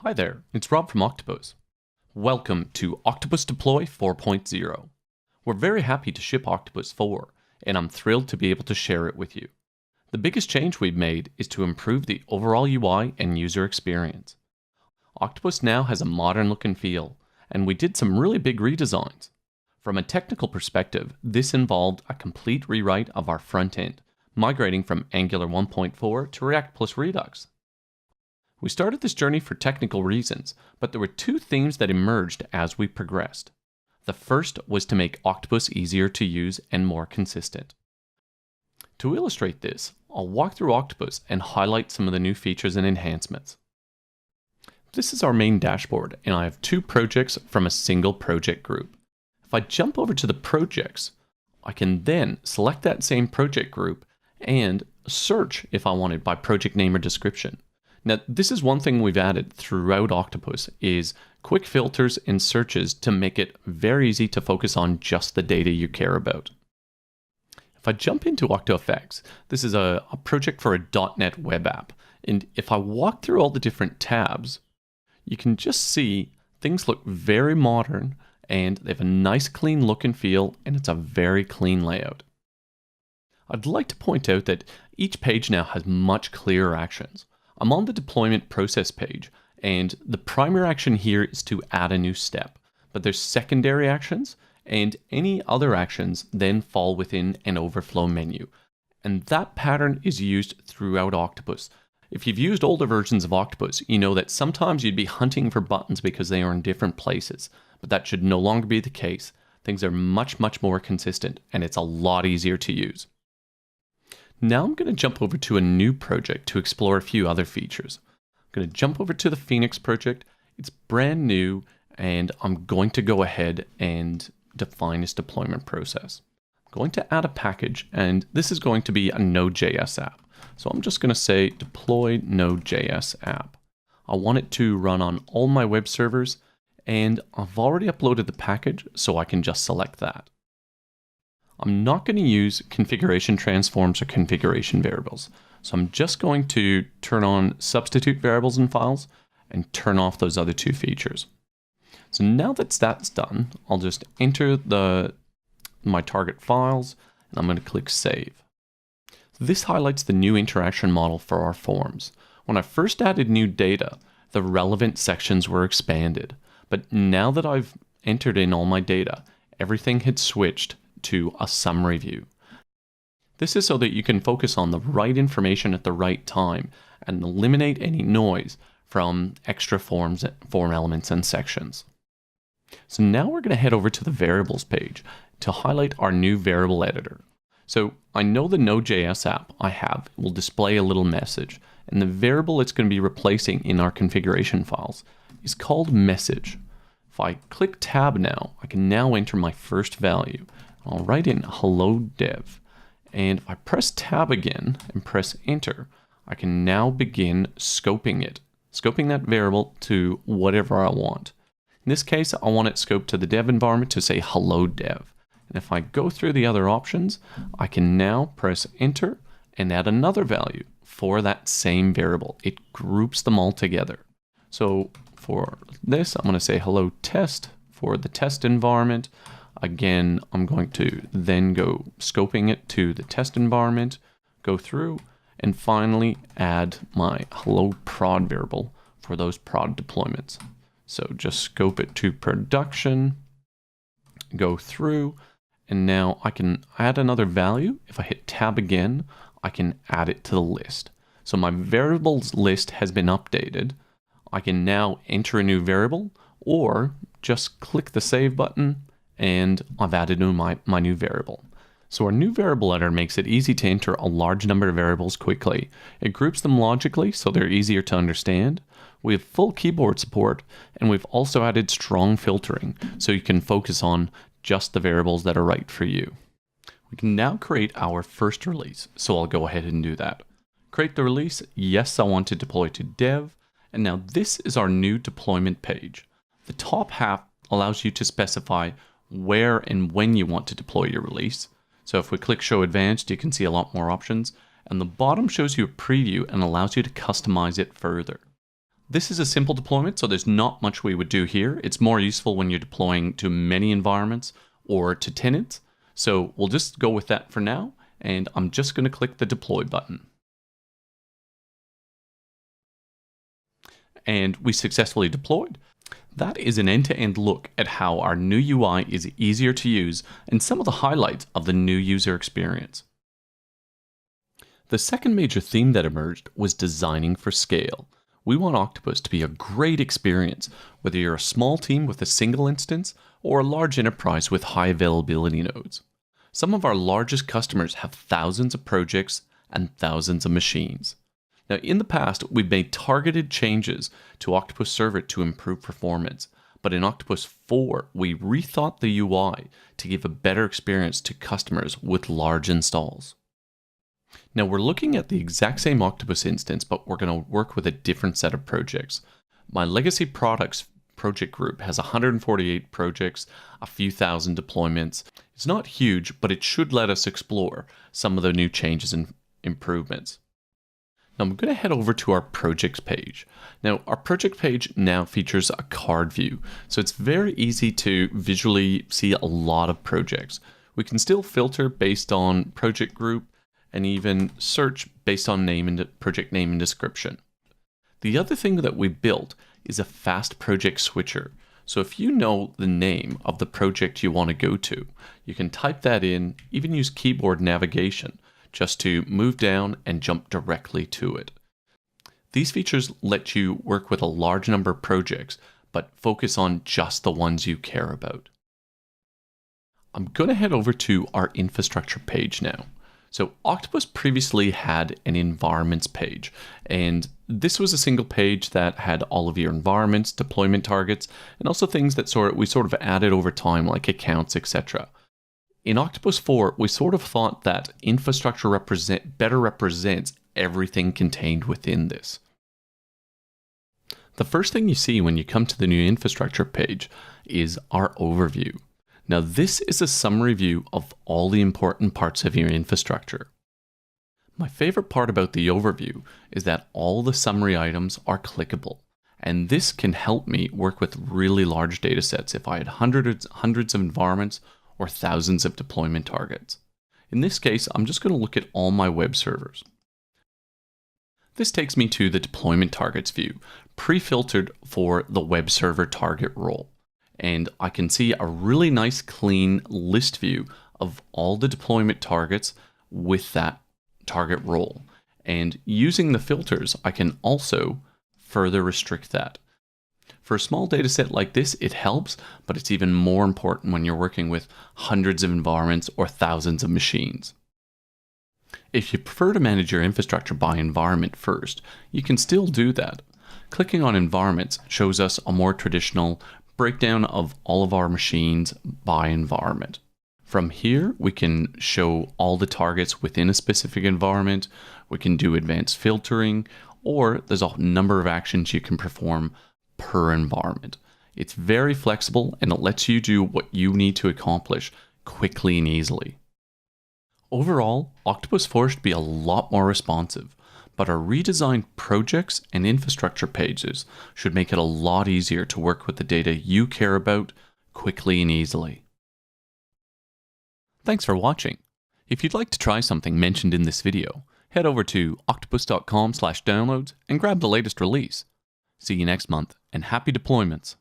Hi there, it's Rob from Octopus. Welcome to Octopus Deploy 4.0. We're very happy to ship Octopus 4, and I'm thrilled to be able to share it with you. The biggest change we've made is to improve the overall UI and user experience. Octopus now has a modern look and feel, and we did some really big redesigns. From a technical perspective, this involved a complete rewrite of our front end, migrating from Angular 1.4 to React plus Redux. We started this journey for technical reasons, but there were two themes that emerged as we progressed. The first was to make Octopus easier to use and more consistent. To illustrate this, I'll walk through Octopus and highlight some of the new features and enhancements. This is our main dashboard, and I have two projects from a single project group. If I jump over to the projects, I can then select that same project group and search if I wanted by project name or description. Now, this is one thing we've added throughout Octopus is quick filters and searches to make it very easy to focus on just the data you care about. If I jump into OctoFX, this is a project for a .NET web app. And if I walk through all the different tabs, you can just see things look very modern and they have a nice clean look and feel, and it's a very clean layout. I'd like to point out that each page now has much clearer actions. I'm on the deployment process page, and the primary action here is to add a new step, but there's secondary actions, and any other actions then fall within an overflow menu. And that pattern is used throughout Octopus. If you've used older versions of Octopus, you know that sometimes you'd be hunting for buttons because they are in different places, but that should no longer be the case. Things are much more consistent, and it's a lot easier to use. Now I'm going to jump over to a new project to explore a few other features. I'm going to jump over to the Phoenix project. It's brand new, and I'm going to go ahead and define its deployment process. I'm going to add a package, and this is going to be a Node.js app. So I'm just going to say deploy Node.js app. I want it to run on all my web servers, and I've already uploaded the package, so I can just select that. I'm not going to use configuration transforms or configuration variables. So I'm just going to turn on substitute variables and files and turn off those other two features. So now that's done, I'll just enter my target files, and I'm going to click save. This highlights the new interaction model for our forms. When I first added new data, the relevant sections were expanded. But now that I've entered in all my data, everything had switched to a summary view. This is so that you can focus on the right information at the right time and eliminate any noise from extra form elements and sections. So now we're going to head over to the variables page to highlight our new variable editor. So I know the Node.js app I have will display a little message, and the variable it's going to be replacing in our configuration files is called message. If I click tab now, I can now enter my first value. I'll write in hello dev, and if I press tab again and press enter, I can now begin scoping that variable to whatever I want. In this case, I want it scoped to the dev environment to say hello dev. And if I go through the other options, I can now press enter and add another value for that same variable. It groups them all together. So for this, I'm going to say hello test for the test environment. Again, I'm going to then go scoping it to the test environment, go through, and finally add my hello prod variable for those prod deployments. So just scope it to production, go through, and now I can add another value. If I hit tab again, I can add it to the list. So my variables list has been updated. I can now enter a new variable or just click the save button and I've added my new variable. So our new variable editor makes it easy to enter a large number of variables quickly. It groups them logically so they're easier to understand. We have full keyboard support, and we've also added strong filtering so you can focus on just the variables that are right for you. We can now create our first release, so I'll go ahead and do that. Create the release. Yes, I want to deploy to dev. And now this is our new deployment page. The top half allows you to specify where and when you want to deploy your release. So if we click Show Advanced, you can see a lot more options. And the bottom shows you a preview and allows you to customize it further. This is a simple deployment, so there's not much we would do here. It's more useful when you're deploying to many environments or to tenants. So we'll just go with that for now, and I'm just going to click the deploy button. And we successfully deployed. That is an end-to-end look at how our new UI is easier to use and some of the highlights of the new user experience. The second major theme that emerged was designing for scale. We want Octopus to be a great experience, whether you're a small team with a single instance or a large enterprise with high availability nodes. Some of our largest customers have thousands of projects and thousands of machines. Now, in the past, we've made targeted changes to Octopus Server to improve performance, but in Octopus 4, we rethought the UI to give a better experience to customers with large installs. Now, we're looking at the exact same Octopus instance, but we're going to work with a different set of projects. My legacy products project group has 148 projects, a few thousand deployments. It's not huge, but it should let us explore some of the new changes and improvements. Now I'm going to head over to our projects page. Now our project page now features a card view, so it's very easy to visually see a lot of projects. We can still filter based on project group and even search based on name and project name and description. The other thing that we built is a fast project switcher. So if you know the name of the project you want to go to, you can type that in, even use keyboard navigation, just to move down and jump directly to it. These features let you work with a large number of projects, but focus on just the ones you care about. I'm going to head over to our infrastructure page now. So Octopus previously had an environments page, and this was a single page that had all of your environments, deployment targets, and also things that we sort of added over time, like accounts, etc. In Octopus 4, we sort of thought that infrastructure better represents everything contained within this. The first thing you see when you come to the new infrastructure page is our overview. Now, this is a summary view of all the important parts of your infrastructure. My favorite part about the overview is that all the summary items are clickable, and this can help me work with really large data sets if I had hundreds of environments or thousands of deployment targets. In this case, I'm just going to look at all my web servers. This takes me to the deployment targets view, pre-filtered for the web server target role. And I can see a really nice clean list view of all the deployment targets with that target role. And using the filters, I can also further restrict that. For a small data set like this, it helps, but it's even more important when you're working with hundreds of environments or thousands of machines. If you prefer to manage your infrastructure by environment first, you can still do that. Clicking on environments shows us a more traditional breakdown of all of our machines by environment. From here, we can show all the targets within a specific environment. We can do advanced filtering, or there's a number of actions you can perform per environment. It's very flexible and it lets you do what you need to accomplish quickly and easily. Overall, Octopus 4 should be a lot more responsive, but our redesigned projects and infrastructure pages should make it a lot easier to work with the data you care about quickly and easily. Thanks for watching. If you'd like to try something mentioned in this video, head over to octopus.com/downloads and grab the latest release. See you next month, and happy deployments.